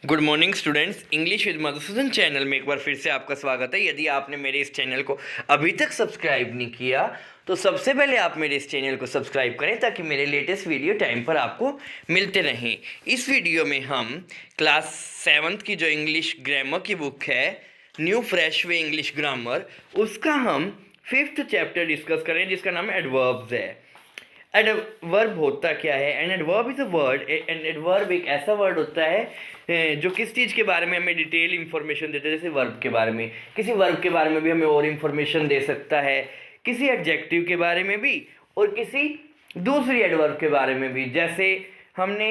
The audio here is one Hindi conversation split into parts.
Good morning students, English with Madhusudan channel में एक बार फिर से आपका स्वागत है। यदि आपने मेरे इस चैनल को अभी तक सब्सक्राइब नहीं किया तो सबसे पहले आप मेरे इस चैनल को सब्सक्राइब करें ताकि मेरे लेटेस्ट वीडियो टाइम पर आपको मिलते रहें। इस वीडियो में हम क्लास 7th की जो इंग्लिश ग्रामर की बुक है न्यू फ्रेश वे इंग्लिश ग्रामर, उसका हम 5th चैप्टर डिस्कस करें जिसका नाम एडवर्ब्स है। एडवर्ब होता क्या है? An adverb is a word. An adverb एक ऐसा वर्ड होता है जो किस चीज़ के बारे में हमें डिटेल इंफॉर्मेशन देता है। जैसे वर्ब के बारे में, किसी वर्ब के बारे में भी हमें और इंफॉर्मेशन दे सकता है, किसी एडजेक्टिव के बारे में भी और किसी दूसरी एडवर्ब के बारे में भी। जैसे हमने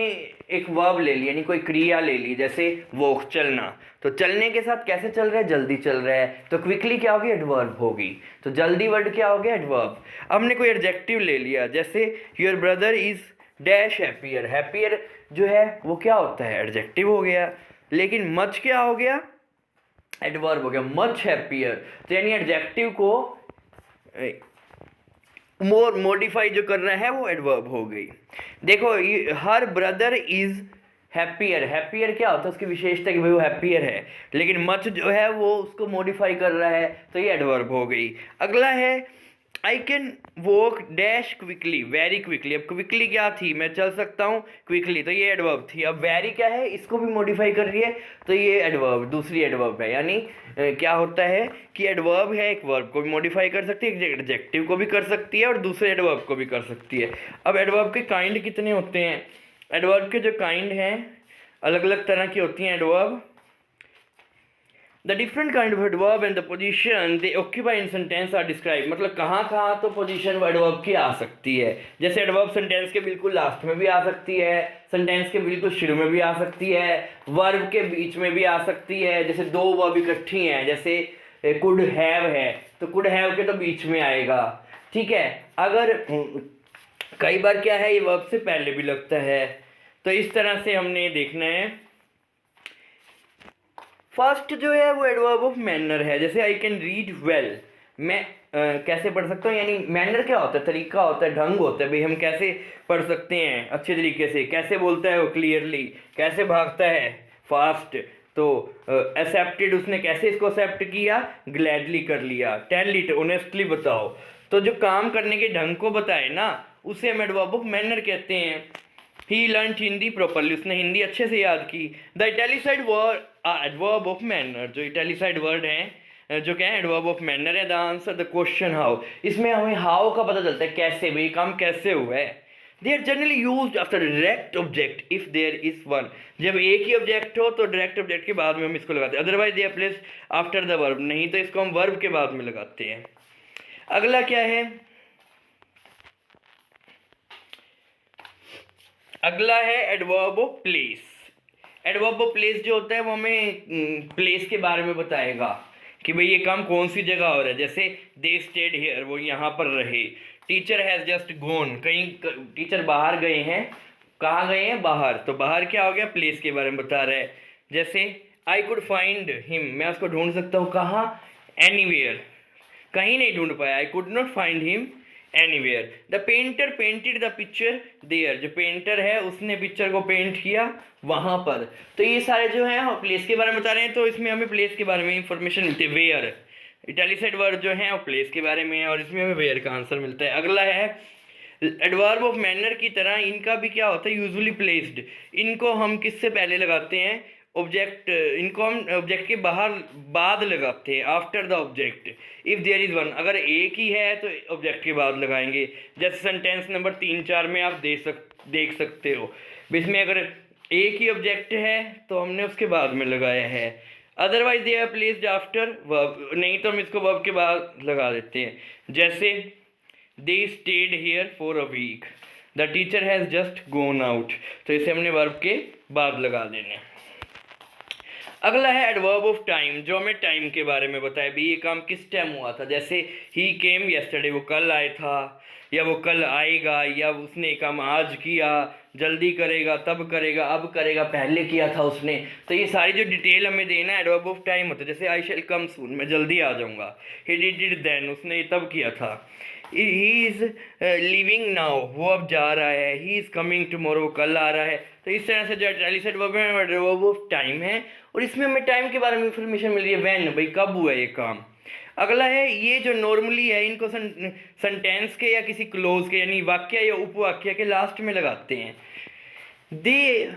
एक वर्ब ले लिया, यानी कोई क्रिया ले ली, जैसे वॉक चलना, तो चलने के साथ कैसे चल रहा है? जल्दी चल रहा है, तो क्विकली क्या होगी? एडवर्ब होगी। तो जल्दी वर्ड क्या हो गया? एडवर्ब। हमने कोई एडजेक्टिव ले लिया, जैसे your brother is dash happier. Happier जो है वो क्या होता है? एडजेक्टिव हो गया। लेकिन मच क्या हो गया? एडवर्ब हो गया। मच हैप्पियर, तो यानी एडजेक्टिव को मोर मॉडिफाई जो कर रहा है वो एडवर्ब हो गई। देखो, her brother is happier. Happier क्या होता है? उसकी विशेषता कि भाई वो हैप्पियर है, लेकिन मच जो है वो उसको मॉडिफाई कर रहा है, तो ये एडवर्ब हो गई। अगला है I can walk dash quickly, very quickly. अब क्विकली क्या थी? मैं चल सकता हूँ क्विकली, तो ये एडवर्ब थी। अब वेरी क्या है? इसको भी मॉडिफाई कर रही है, तो ये एडवर्ब, दूसरी एडवर्ब है। यानी क्या होता है कि एडवर्ब है, एक वर्ब को भी मॉडिफाई कर सकती है, एक एडजेक्टिव को भी कर सकती है और दूसरे एडवर्ब को भी कर सकती है। अब एडवर्ब के काइंड कितने होते हैं? एडवर्ब के जो काइंड हैं अलग अलग तरह की होती हैं adverb. The different kind of adverb and the position they occupy in sentence are described। मतलब कहाँ कहाँ तो पोजीशन एडवर्ब की आ सकती है। जैसे एडवर्ब सेंटेंस के बिल्कुल लास्ट में भी आ सकती है, सेंटेंस के बिल्कुल शुरू में भी आ सकती है, वर्ब के बीच में भी आ सकती है। जैसे दो वर्ब इकट्ठी हैं, जैसे कुड हैव है, तो कुड हैव के तो बीच में आएगा, ठीक है। अगर कई बार क्या है, ये वर्ब से पहले भी लगता है। तो इस तरह से हमने देखना है। फर्स्ट जो है वो एडवर्ब ऑफ मैनर है। जैसे आई कैन रीड वेल, मैं कैसे पढ़ सकता हूँ? यानी मैनर क्या होता है? तरीका होता है, ढंग होता है, भाई हम कैसे पढ़ सकते हैं अच्छे तरीके से। कैसे बोलता है वो? क्लियरली। कैसे भागता है? फास्ट। तो एक्सेप्टेड, उसने कैसे इसको एक्सेप्ट किया? ग्लैडली कर लिया। टेल इट, ऑनेस्टली बताओ। तो जो काम करने के ढंग को बताए ना, उसे हम एडवर्ब ऑफ मैनर कहते हैं। ही लर्न हिंदी प्रॉपरली, उसने हिंदी अच्छे से याद की। The italicised word adverb of manner, जो इटैलिसाइड वर्ड हैं जो क्या है? एडवर्ब ऑफ मैनर है। The answer the question how, इसमें हमें हाउ का पता चलता है, कैसे, भाई काम कैसे हुआ है। They are generally used after direct object if there is one. जब एक ही ऑब्जेक्ट हो तो डायरेक्ट ऑब्जेक्ट के बाद में हम इसको लगाते हैं, otherwise they are placed after the verb, नहीं तो इसको हम वर्ब के बाद में लगाते हैं। अगला क्या है? अगला है adverb of place. Adverb of place जो होता है वो हमें प्लेस के बारे में बताएगा कि भाई ये काम कौन सी जगह हो रहा है। जैसे दे स्टेड हियर, वो यहाँ पर रहे। टीचर हैज़ जस्ट गोन, कहीं टीचर बाहर गए हैं। कहाँ गए हैं? बाहर। तो बाहर क्या हो गया? प्लेस के बारे में बता रहा है। जैसे आई कुड फाइंड हिम, मैं उसको ढूंढ सकता हूँ। कहाँ? एनीवेयर, कहीं नहीं ढूंढ पाया। I could not find him anywhere. The painter painted the picture there, जो पेंटर है उसने पिक्चर को पेंट किया वहाँ पर। तो ये सारे जो हैं प्लेस के बारे में बता रहे हैं, तो इसमें हमें प्लेस के बारे में इंफॉर्मेशन मिलती है। वेयर, इटैलिसाइड वर्ड जो है वो प्लेस के बारे में है और इसमें हमें वेयर का आंसर मिलता है। अगला है एडवर्ब ऑफ मैनर की तरह इनका भी क्या होता है? Usually placed. इनको हम किससे पहले लगाते हैं? ऑब्जेक्ट। इनको हम ऑब्जेक्ट के बाहर बाद लगाते हैं, after the object. If there is one, अगर एक ही है तो ऑब्जेक्ट के बाद लगाएंगे। जैसे सेंटेंस नंबर 3-4 में आप देख सकते हो, इसमें अगर एक ही ऑब्जेक्ट है तो हमने उसके बाद में लगाया है। Otherwise they are placed after verb, नहीं तो हम इसको वर्ब के बाद लगा देते हैं। जैसे they stayed here for a week, the teacher has just gone out, तो इसे हमने वर्ब के बाद लगा देने। अगला है एडवर्ब ऑफ टाइम, जो हमें टाइम के बारे में बताए भी ये काम किस टाइम हुआ था। जैसे ही केम येस्टरडे, वो कल आया था, या वो कल आएगा, या उसने काम आज किया, जल्दी करेगा, तब करेगा, अब करेगा, पहले किया था उसने। तो ये सारी जो डिटेल हमें देना एडवर्ब ऑफ टाइम होता है। जैसे आई शैल कम सून, मैं जल्दी आ जाऊँगा। ही डिड इट देन, उसने ये तब किया था। ही इज़ लिविंग नाउ, वो अब जा रहा है। ही इज़ कमिंग टुमारो, वो कल आ रहा है। तो इस तरह से जो इटैलिक एडवर्ब है एडवर्ब ऑफ टाइम है, और इसमें हमें टाइम के बारे में इंफॉर्मेशन मिल रही है, व्हेन, भाई कब हुआ ये काम। अगला है ये जो नॉर्मली है, इनको सेंटेंस के या किसी क्लोज के यानी वाक्य या उपवाक्य के लास्ट में लगाते हैं। दे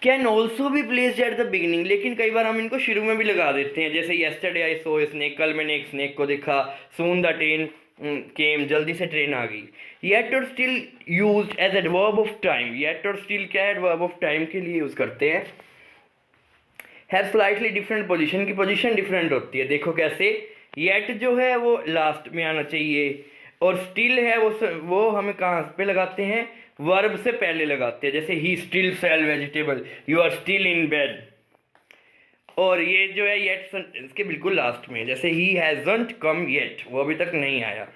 कैन ऑल्सो भी प्लेस्ड एट द बिगिनिंग, लेकिन कई बार हम इनको शुरू में भी लगा देते हैं, जैसे yesterday I so a snake, कल मैंने एक स्नेक को देखा, सून द ट्रेन केम, जल्दी से ट्रेन आ गई। येट और still used as adverb of time, yet और स्टिल क्या है, एडवर्ब ऑफ टाइम के लिए यूज करते हैं। हैव स्लाइटली डिफरेंट पोजीशन, की पोजीशन डिफरेंट होती है, देखो कैसे, येट जो है वो लास्ट में आना चाहिए, और स्टिल है वो हमें कहाँ पे लगाते हैं, वर्ब से पहले लगाते हैं, जैसे he still sell vegetable, you are still in bed. और ये जो है येट इसके बिल्कुल लास्ट में, जैसे ही हैजंट कम येट, वो अभी तक नहीं आया।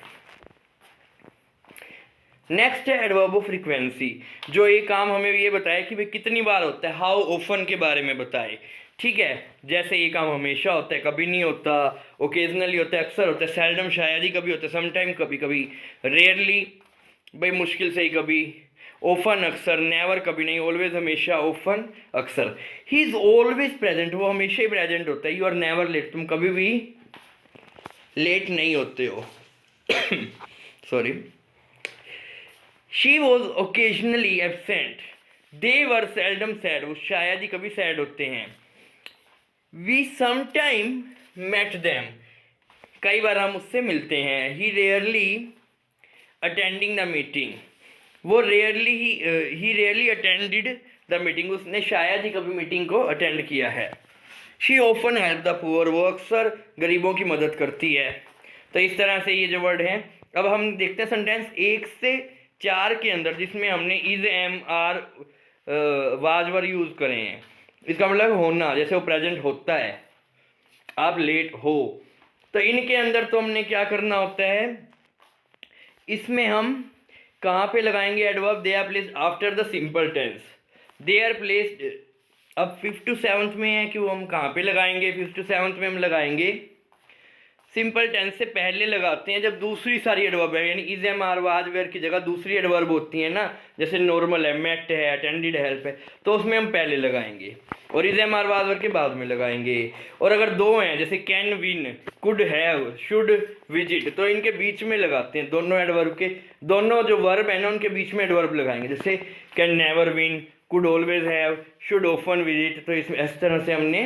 नेक्स्ट है एडवर्ब ऑफ फ्रीक्वेंसी, जो ये काम हमें ये बताए कि भाई कितनी बार होता है, हाउ ऑफन के बारे में बताए, ठीक है। जैसे ये काम हमेशा होता है, कभी नहीं होता, ओकेजनली होता है, अक्सर होता है, सेल्डम शायद ही कभी होता है, समटाइम कभी कभी, रेयरली भाई मुश्किल से ही कभी, ओफन अक्सर, नेवर कभी नहीं, ऑलवेज हमेशा, ओफन अक्सर। ही इज ऑलवेज प्रेजेंट, वो हमेशा ही प्रेजेंट होता है। यू आर नेवर लेट, तुम कभी भी लेट नहीं होते हो। Sorry. She was occasionally absent, they were seldom sad, वो शायद ही कभी सैड होते हैं। वी समटाइम मेट देम, कई बार हम उससे मिलते हैं। ही रेयरली अटेंडिंग द मीटिंग, वो ही रेयरली अटेंडेड द मीटिंग, उसने शायद ही कभी मीटिंग को अटेंड किया है। She often help the poor, वो अक्सर गरीबों की मदद करती है। तो इस तरह से ये जो वर्ड हैं, अब हम देखते हैं सेंटेंस 1 से 4 के अंदर जिसमें हमने is, am, are, was, were use करे हैं। इसका मतलब होना, जैसे वो प्रेजेंट होता है, आप लेट हो, तो इनके अंदर तो हमने क्या करना होता है, इसमें हम कहाँ पे लगाएंगे adverb, they are placed after the simple tense, they are placed, अब 5th to 7th में है कि वो हम कहाँ पे लगाएंगे, 5th to 7th में हम लगाएंगे सिंपल टेंस से पहले लगाते हैं, जब दूसरी सारी एडवर्ब है, यानी is, am, are, was, were की जगह दूसरी एडवर्ब होती है ना, जैसे नॉर्मल है, मेट है, अटेंडेड, हेल्प है, तो उसमें हम पहले लगाएंगे, और is, am, are, was, were के बाद में लगाएंगे। और अगर 2 हैं, जैसे can, win, could have, should visit, तो इनके बीच में लगाते हैं, दोनों एडवर्ब के, दोनों जो वर्ब है ना उनके बीच में एडवर्ब लगाएंगे, जैसे can never win, could always have, should often visit. तो इसमें इस तरह से हमने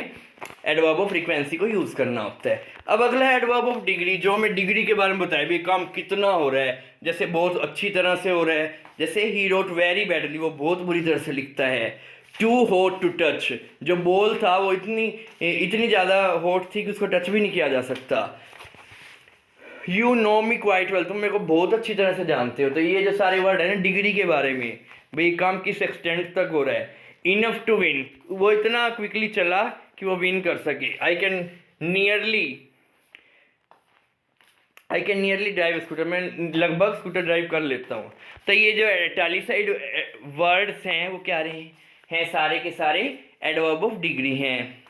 एडवर्ब ऑफ फ्रीक्वेंसी को यूज करना होता है। अब अगला है एडवर्ब ऑफ डिग्री, जो हमें डिग्री के बारे में बताया भी काम कितना हो रहा है, जैसे बहुत अच्छी तरह से हो रहा है, जैसे ही रोट वेरी बैडली, वो बहुत बुरी तरह से लिखता है। टू हॉट टू टच, जो बॉल था वो इतनी ज़्यादा हॉट थी कि उसको टच भी नहीं किया जा सकता। You know me quite well, तुम मेरे को बहुत अच्छी तरह से जानते हो। तो ये जो सारे वर्ड है ना डिग्री के बारे में, भाई काम किस एक्सटेंट तक हो रहा है। इनफ टू विन, वो इतना क्विकली चला कि वो विन कर सके। I can nearly drive scooter, मैं लगभग स्कूटर ड्राइव कर लेता हूँ। तो ये जो इटैलिसाइड वर्ड्स हैं वो क्या रहे हैं, सारे के सारे एडवर्ब ऑफ डिग्री हैं।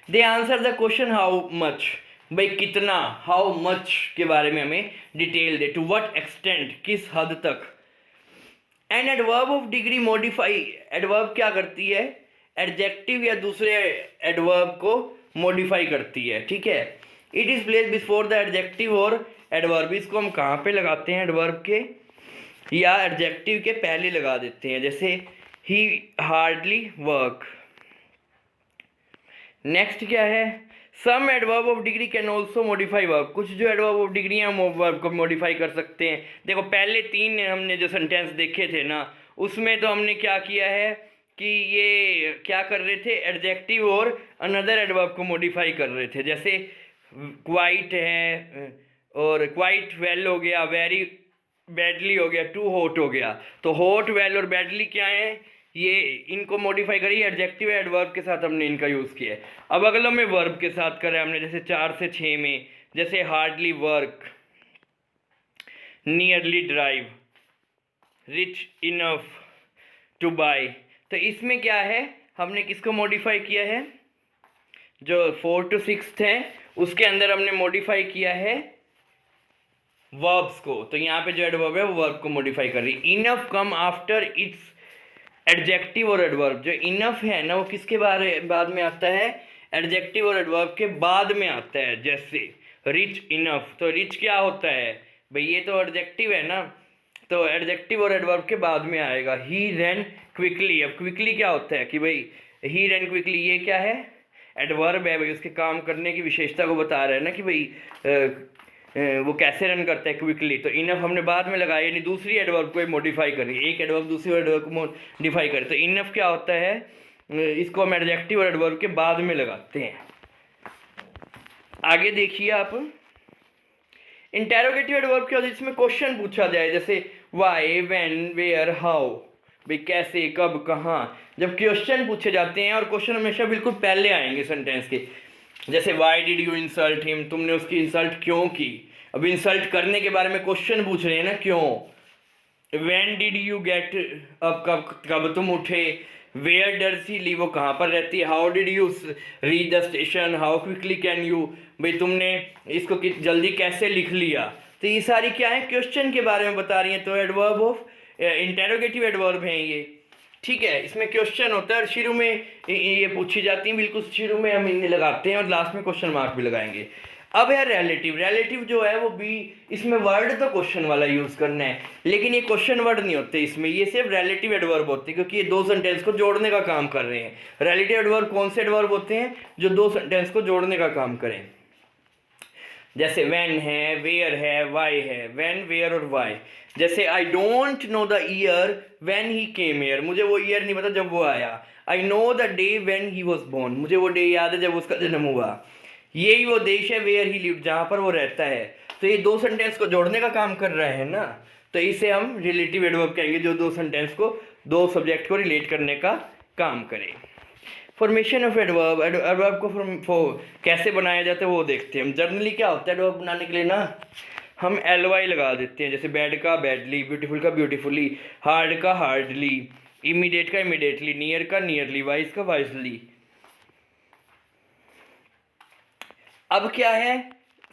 They answer the question how much, भाई कितना, हाउ मच के बारे में हमें डिटेल दे, टू व्हाट एक्सटेंट, किस हद तक। And adverb of degree modify, adverb क्या करती है, एडजेक्टिव या दूसरे एडवर्ब को मॉडिफाई करती है, ठीक है। It is place before the adjective और एडवर्ब, इसको हम कहाँ पे लगाते हैं, एडवर्ब के या एडजेक्टिव के पहले लगा देते हैं, जैसे ही हार्डली वर्क। नेक्स्ट क्या है, some adverb of degree can also modify verb, कुछ जो एडवर्ब ऑफ डिग्री हैं हम वर्ब को मॉडिफाई कर सकते हैं। देखो पहले 3 हमने जो सेंटेंस देखे थे ना, उसमें तो हमने क्या किया है कि ये क्या कर रहे थे, एडजेक्टिव और अनदर एडवर्ब को मॉडिफाई कर रहे थे, जैसे क्वाइट है और क्वाइट वेल हो गया, वेरी बैडली हो गया, टू हॉट हो गया। तो हॉट, वेल और बैडली क्या है, ये इनको मॉडिफाई करिए, एडजेक्टिव एडवर्ब के साथ हमने इनका यूज़ किया है। अब अगला में वर्ब के साथ करें हमने, जैसे 4 से 6 में, जैसे hardly work, nearly drive, rich enough to buy. तो इसमें क्या है, हमने किसको मॉडिफाई किया है, जो 4 to 6 हैं उसके अंदर हमने मॉडिफाई किया है वर्ब्स को। तो यहाँ पे जो एडवर्ब है वो वर्ब को मॉडिफाई कर रही है। Enough come after it's adjective और एडवर्ब, जो इनफ है ना वो किसके बाद में आता है, एडजेक्टिव और एडवर्ब के बाद में आता है। जैसे रिच इनफ, तो रिच क्या होता है भाई, ये तो एडजेक्टिव है ना, तो एडजेक्टिव और एडवर्ब के बाद में आएगा। ही रैन क्विकली, अब क्विकली क्या होता है कि भाई ही रैन क्विकली, ये क्या है, एडवर्ब है भाई, उसके काम करने की विशेषता को बता रहा है ना कि भाई वो कैसे रन करता है क्विकली। तो इनफ हमने बाद में लगाया, यानी दूसरी एडवर्ब को मॉडिफाई करी, एक एडवर्ब दूसरी एडवर्ब को मॉडिफाई करे। तो इनफ क्या होता है, इसको हम एडजेक्टिव और एडवर्ब के बाद में लगाते हैं। आगे देखिए आप, इंटेरोगेटिव एडवर्ब क्या होता है, जिसमें क्वेश्चन पूछा जाए, जैसे वाई, व्हेन, वेयर, हाउ, भाई कैसे, कब, कहाँ। जब क्वेश्चन पूछे जाते हैं, और क्वेश्चन हमेशा बिल्कुल पहले आएंगे सेंटेंस के, जैसे why did you insult him, तुमने उसकी इंसल्ट क्यों की। अब इंसल्ट करने के बारे में क्वेश्चन पूछ रहे हैं ना, क्यों। व्हेन डिड यू गेट अब, कब तुम उठे। वेयर डज शी लिव, वो कहाँ पर रहती है। How did you reach the station, how quickly can you, भाई तुमने इसको जल्दी कैसे लिख लिया। तो ये सारी क्या है, क्वेश्चन के बारे में बता रही हैं, तो एडवर्ब ऑफ इंटेरोगेटिव एडवर्ब हैं ये, ठीक है। इसमें क्वेश्चन होता है और शुरू में ये पूछी जाती हैं, बिल्कुल शुरू में हम इन्हें लगाते हैं और लास्ट में क्वेश्चन मार्क भी लगाएंगे। अब है रिलेटिव, रिलेटिव जो है वो भी, इसमें वर्ड तो क्वेश्चन वाला यूज करना है, लेकिन ये क्वेश्चन वर्ड नहीं होते इसमें, ये सिर्फ रिलेटिव एडवर्ब होते हैं, क्योंकि ये दो सेंटेंस को जोड़ने का काम कर रहे हैं। रिलेटिव एडवर्ब कौन से एडवर्ब होते हैं, जो दो सेंटेंस को जोड़ने का काम करें। जैसे व्हेन है, वेयर है, वाई है, व्हेन, वेयर और वाई। जैसे I don't know the year when he came here, मुझे वो ईयर नहीं पता जब वो आया। I know the day when he was born, मुझे वो डे याद है जब उसका जन्म हुआ। यही वो देश है वेयर ही लिव्ड, जहाँ पर वो रहता है। तो ये दो सेंटेंस को जोड़ने का काम कर रहे हैं ना, तो इसे हम रिलेटिव एडवर्ब कहेंगे, जो दो सेंटेंस को, दो सब्जेक्ट को रिलेट करने का काम करें। फॉर्मेशन ऑफ एडवर्ब, एडवर्ब को कैसे बनाया जाता है वो देखते हैं हम। जनरली क्या होता है एडवर्ब बनाने के लिए ना, हम एल वाई लगा देते हैं, जैसे बैड का बैडली, ब्यूटीफुल का ब्यूटीफुली, हार्ड का हार्डली, इमीडिएट का इमीडिएटली, नियर का नियरली, वाइज का वाइजली। अब क्या है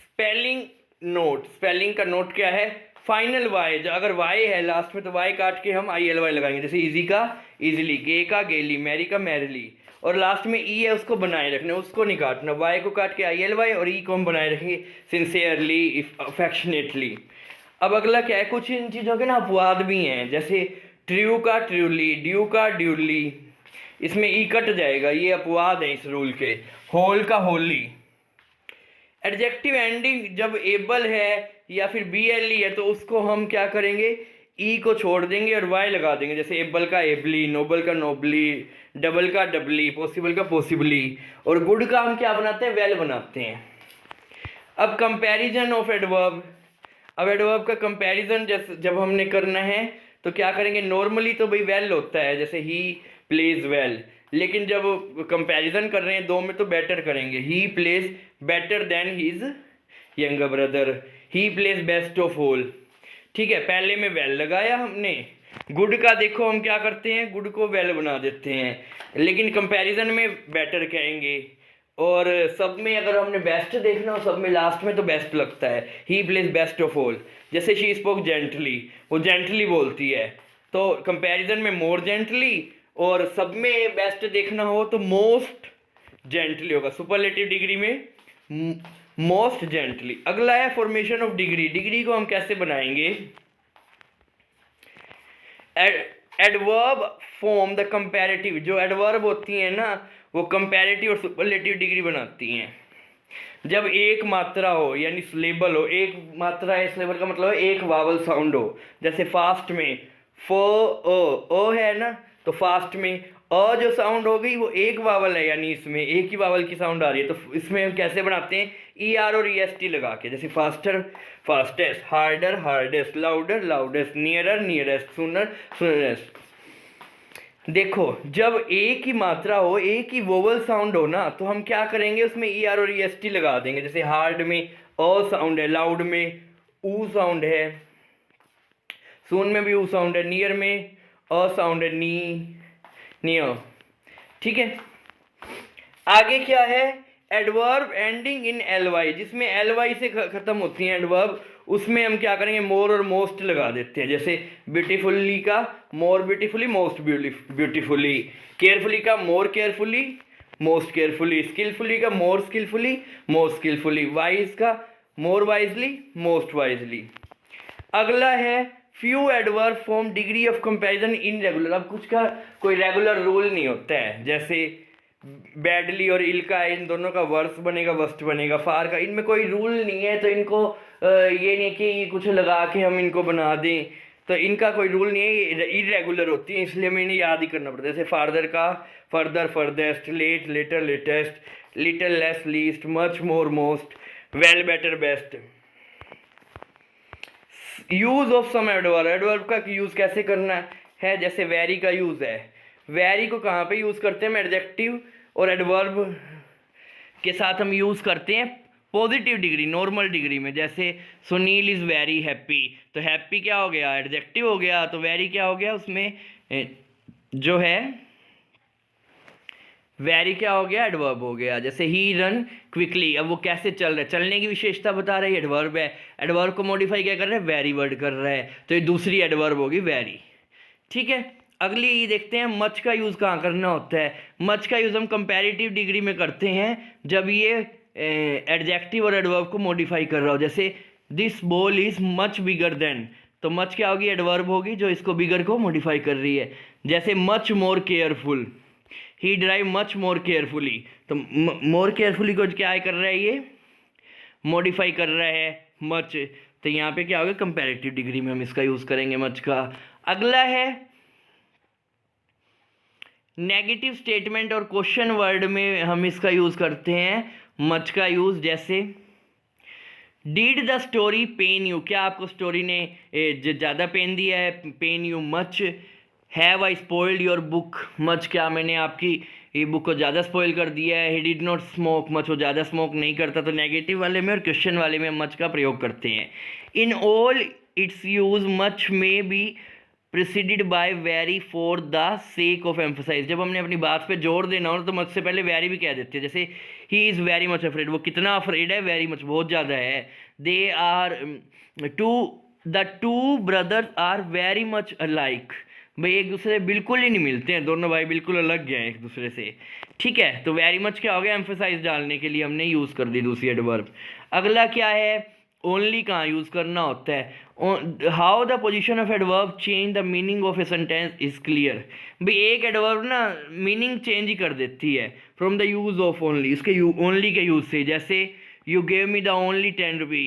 स्पेलिंग नोट, स्पेलिंग का नोट क्या है, फाइनल वाई, जो अगर वाई है लास्ट में तो वाई काट के हम आई एल वाई लगाएंगे, जैसे इजी का इजीली, गे का गेली, मैरी का मैरिली, और लास्ट में ई है उसको बनाए रखना, उसको नहीं काटना। वाई को काट के आई एल वाई और ई को हम बनाए रखेंगे सिंसियरली, अफेक्शनेटली। अब अगला क्या है, कुछ इन चीज़ों के ना अपवाद भी हैं, जैसे ट्रू का ट्रूली, ड्यू का ड्यूली, इसमें ई कट जाएगा, ये अपवाद है इस रूल के। होल का होली। एडजेक्टिव एंडिंग जब एबल है या फिर बी एल ई है तो उसको हम क्या करेंगे, ई को छोड़ देंगे और वाई लगा देंगे, जैसे एबल का एबली, नोबल का नोबली, डबल का डबली, पॉसिबल का पॉसिबली, और गुड का हम क्या बनाते हैं, वेल बनाते हैं। अब कंपैरिजन ऑफ एडवर्ब, अब एडवर्ब का कंपैरिजन जब हमने करना है तो क्या करेंगे, नॉर्मली तो भाई वेल होता है, जैसे ही प्लेज वेल, लेकिन जब कंपैरिजन कर रहे हैं दो में तो बेटर करेंगे, he plays better than his younger brother, he plays best of all, ठीक है। पहले में वेल लगाया हमने। गुड का देखो हम क्या करते हैं, गुड को वेल बना देते हैं, लेकिन कंपैरिजन में बेटर कहेंगे, और सब में अगर हमने बेस्ट देखना हो, सब में लास्ट में तो बेस्ट लगता है, he plays best of all. जैसे शी स्पोक जेंटली, वो जेंटली बोलती है, तो कंपैरिजन में मोर जेंटली, और सब में बेस्ट देखना हो तो मोस्ट जेंटली होगा, सुपरलेटिव डिग्री में मोस्ट जेंटली। अगला है फॉर्मेशन ऑफ डिग्री, डिग्री को हम कैसे बनाएंगे, एडवर्ब फॉर्म द कंपैरेटिव, जो एडवर्ब होती हैं ना वो कंपैरेटिव और सुपरलेटिव डिग्री बनाती हैं। जब एक मात्रा हो यानी सिलेबल हो, एक मात्रा है, सिलेबल का मतलब है एक वावल साउंड हो, जैसे फास्ट में फो ओ है ना, तो फास्ट में अ जो साउंड हो गई वो एक वावल है, यानी इसमें एक ही वावल की साउंड आ रही है, तो इसमें हम कैसे बनाते हैं, ई आर और ई एस टी लगा के, जैसे faster fastest, harder hardest, louder loudest, nearer nearest, सुनर सुनरेस्ट। देखो जब एक ही मात्रा हो, एक ही वोवल साउंड हो ना, तो हम क्या करेंगे, उसमें ई आर और ई एस टी लगा देंगे, जैसे हार्ड में अ साउंड है, लाउड में ऊ साउंड है, सुन में भी ऊ साउंड है, नियर में अ साउंड है, नियर, ठीक है। आगे क्या है, adverb ending in L Y, जिसमें एल वाई से खत्म होती हैं एडवर्ब, उसमें हम क्या करेंगे, मोर और मोस्ट लगा देते हैं। जैसे ब्यूटीफुली का मोर ब्यूटीफुली, मोस्ट ब्यूटीफुली, केयरफुली का मोर केयरफुली, मोस्ट केयरफुली, स्किलफुली का मोर स्किलफुली, मोस्ट स्किलफुली, वाइज का मोर वाइजली, मोस्ट वाइजली। अगला है few adverb form degree of comparison irregular. अब कुछ का कोई रेगुलर रूल नहीं होता है, जैसे बैडली और इल का इन दोनों का वर्स बनेगा, वस्ट बनेगा, फार का, इनमें कोई रूल नहीं है, तो इनको ये नहीं कि कुछ लगा के हम इनको बना दें, तो इनका कोई रूल नहीं है, इरेगुलर होती है, इसलिए हमें इन्हें याद ही करना पड़ता है। जैसे फार्दर का further, furthest, late later, latest, little less least, much more most, well better best. Use of some adverb, adverb का यूज कैसे करना है, जैसे वेरी का यूज है, वेरी को कहाँ पे यूज करते हैं, हम एडजेक्टिव और एडवर्ब के साथ हम यूज करते हैं पॉजिटिव डिग्री, नॉर्मल डिग्री में। जैसे सुनील इज वेरी हैप्पी, तो हैप्पी क्या हो गया, एडजेक्टिव हो गया, तो वेरी क्या हो गया, उसमें जो है वेरी क्या हो गया, एडवर्ब हो गया। जैसे ही रन क्विकली, अब वो कैसे चल रहा है, चलने की विशेषता बता रही है, एडवर्ब है, एडवर्ब को मॉडिफाई क्या कर रहा है, वेरी वर्ड कर रहा है, तो ये दूसरी एडवर्ब होगी वेरी। ठीक है, अगली ये देखते हैं मच का यूज़ कहाँ करना होता है। मच का यूज़ हम कंपैरेटिव डिग्री में करते हैं जब ये एडजेक्टिव और एडवर्ब को मॉडिफाई कर रहा हो। जैसे this ball is much bigger than, तो मच क्या होगी, एडवर्ब होगी जो इसको बिगर को मॉडिफाई कर रही है। जैसे मच मोर केयरफुल, ही ड्राइव मच मोर केयरफुली, तो मोर केयरफुली को क्या कर रहा है, ये मॉडिफाई कर रहा है मच, तो यहाँ पे क्या होगा, कंपैरेटिव डिग्री में हम इसका यूज़ करेंगे मच का। अगला है नेगेटिव स्टेटमेंट और क्वेश्चन वर्ड में हम इसका यूज़ करते हैं मच का यूज़। जैसे did the story pain you, क्या आपको स्टोरी ने ज़्यादा पेन दिया है, pain you much. Have I spoiled your book, much क्या मैंने आपकी ये बुक को ज़्यादा स्पॉइल कर दिया है। He did not smoke, much वो ज़्यादा स्मोक नहीं करता, तो नेगेटिव वाले में और क्वेश्चन वाले में मच का प्रयोग करते हैं। In all its use much में be preceded by very for the sake of emphasise, जब हमने अपनी बात पे जोर देना हो तो मच से पहले वेरी भी कह देते हैं। जैसे he is very much afraid, वो कितना अफ्रेड है, वेरी मच बहुत ज़्यादा है। They are the two brothers are very much alike, भाई एक दूसरे से बिल्कुल ही नहीं मिलते हैं, दोनों भाई बिल्कुल अलग गए हैं एक दूसरे से। ठीक है, तो वेरी मच क्या हो गया, एम्फोसाइज डालने के लिए हमने यूज़ कर दी दूसरी एडवर्ब। अगला क्या है, ओनली कहाँ यूज़ करना होता है। How the position of adverb change the meaning of a sentence is clear, भाई एक एडवर्ब ना मीनिंग चेंज ही कर देती है from the use of only, इसके ओनली के यूज़ से। जैसे you gave me the only 10 rupee,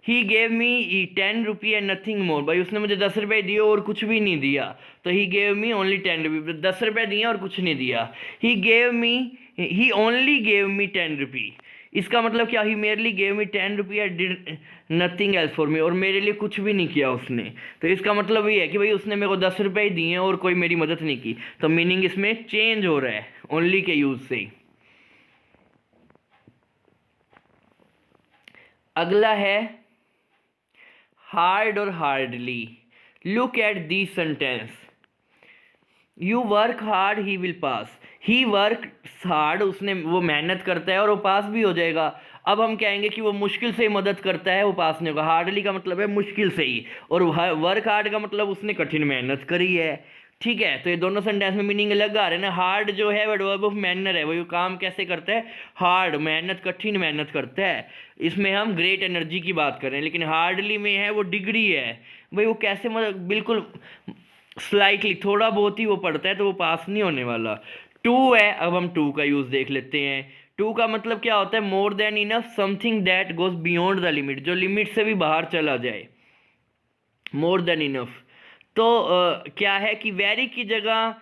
he gave me 10 rupee and nothing more, भाई उसने मुझे 10 रुपये दिए और कुछ भी नहीं दिया, तो ही गेव मी ओनली 10 रुपी, 10 रुपये दिए और कुछ नहीं दिया। ही ओनली गेव मी 10 रुपी, इसका मतलब क्या, he merely gave me 10 rupee and did nothing else for me, और मेरे लिए कुछ भी नहीं किया उसने, तो इसका मतलब ये है कि भाई उसने मेरे को 10 रुपये ही दिए और कोई मेरी मदद नहीं की, तो मीनिंग इसमें चेंज हो रहा है ओनली के यूज से। अगला है हार्ड और hardly. Look at the sentence, you work hard he will pass, he work hard, उसने वो मेहनत करता है और वो पास भी हो जाएगा। अब हम कहेंगे कि वो मुश्किल से ही मदद करता है, वो पास नहीं होगा। हार्डली का मतलब है मुश्किल से ही, और वर्क हार्ड का मतलब उसने कठिन मेहनत करी है। ठीक है, तो ये दोनों सेंटेंस में मीनिंग अलग आ रहे हैं ना। हार्ड जो है वर्ब ऑफ मैनर है, वो काम कैसे करता है, हार्ड मेहनत, कठिन मेहनत करता है, इसमें हम ग्रेट एनर्जी की बात कर रहे हैं। लेकिन हार्डली में है वो डिग्री है, भाई वो कैसे मतलब बिल्कुल स्लाइटली थोड़ा बहुत ही वो पढ़ता है, तो वो पास नहीं होने वाला। टू है, अब हम टू का यूज़ देख लेते हैं। टू का मतलब क्या होता है, more than enough, something that goes beyond the limit, जो लिमिट से भी बाहर चला जाए, मोर देन इनफ। तो क्या है कि वेरी की जगह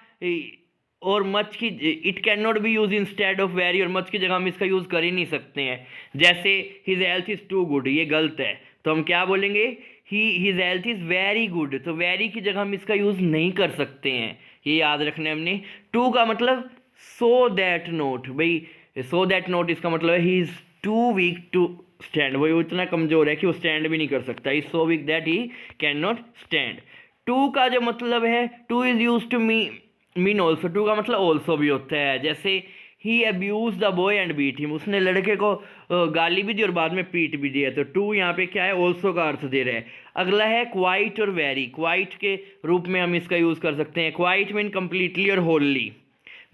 और मच की, it can not be use instead of very, और मच की जगह हम इसका यूज़ कर ही नहीं सकते हैं। जैसे his health is too good, ये गलत है, तो हम क्या बोलेंगे, his health is very good, तो वेरी की जगह हम इसका यूज़ नहीं कर सकते हैं, ये याद रखना है हमने। टू का मतलब सो दैट नोट, भाई सो दैट नोट इसका मतलब है he is too weak to stand, वो इतना कमज़ोर है कि वो स्टैंड भी नहीं कर सकता, is so weak that he can not stand. Too का जो मतलब है, too is use to mean also, too का मतलब ऑल्सो भी होता है। जैसे he abuse the boy and beat him, उसने लड़के को गाली भी दी और बाद में पीट भी दिया। तो टू यहाँ पे क्या है, ऑल्सो का अर्थ दे रहा है। अगला है क्वाइट और वेरी, क्वाइट के रूप में हम इसका यूज़ कर सकते हैं। क्वाइट मीन कम्प्लीटली और होलली,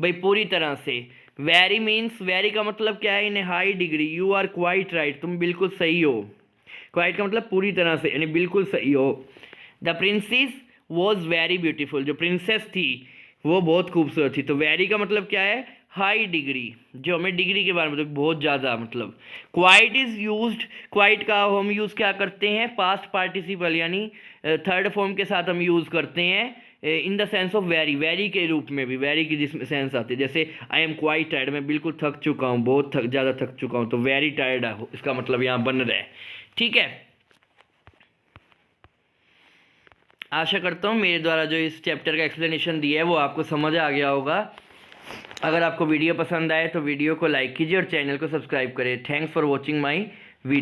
भाई पूरी तरह से। वेरी मीन्स, वेरी का मतलब क्या है, in a high degree, you are quite right, तुम बिल्कुल सही हो। क्वाइट का मतलब पूरी तरह से, यानी बिल्कुल सही हो। The princess was very beautiful, जो प्रिंसेस थी वो बहुत खूबसूरत थी। तो वेरी का मतलब क्या है, हाई डिग्री, जो हमें डिग्री के बारे में, तो बहुत ज़्यादा मतलब। क्वाइट इज़ यूज्ड, क्वाइट का हम यूज़ क्या करते हैं, पास्ट पार्टिसिपल यानी थर्ड फॉर्म के साथ हम यूज़ करते हैं in the sense of very, very के रूप में भी, वेरी की जिसमें सेंस आती है। जैसे आई एम क्वाइट टायर्ड, मैं बिल्कुल थक चुका हूँ, बहुत ज़्यादा थक चुका हूँ, तो वेरी टायर्ड है इसका मतलब यहाँ बन रहा है। ठीक है, आशा करता हूँ मेरे द्वारा जो इस चैप्टर का एक्सप्लेनेशन दिया है वो आपको समझ आ गया होगा। अगर आपको वीडियो पसंद आए तो वीडियो को लाइक कीजिए और चैनल को सब्सक्राइब करें। Thanks for watching my video.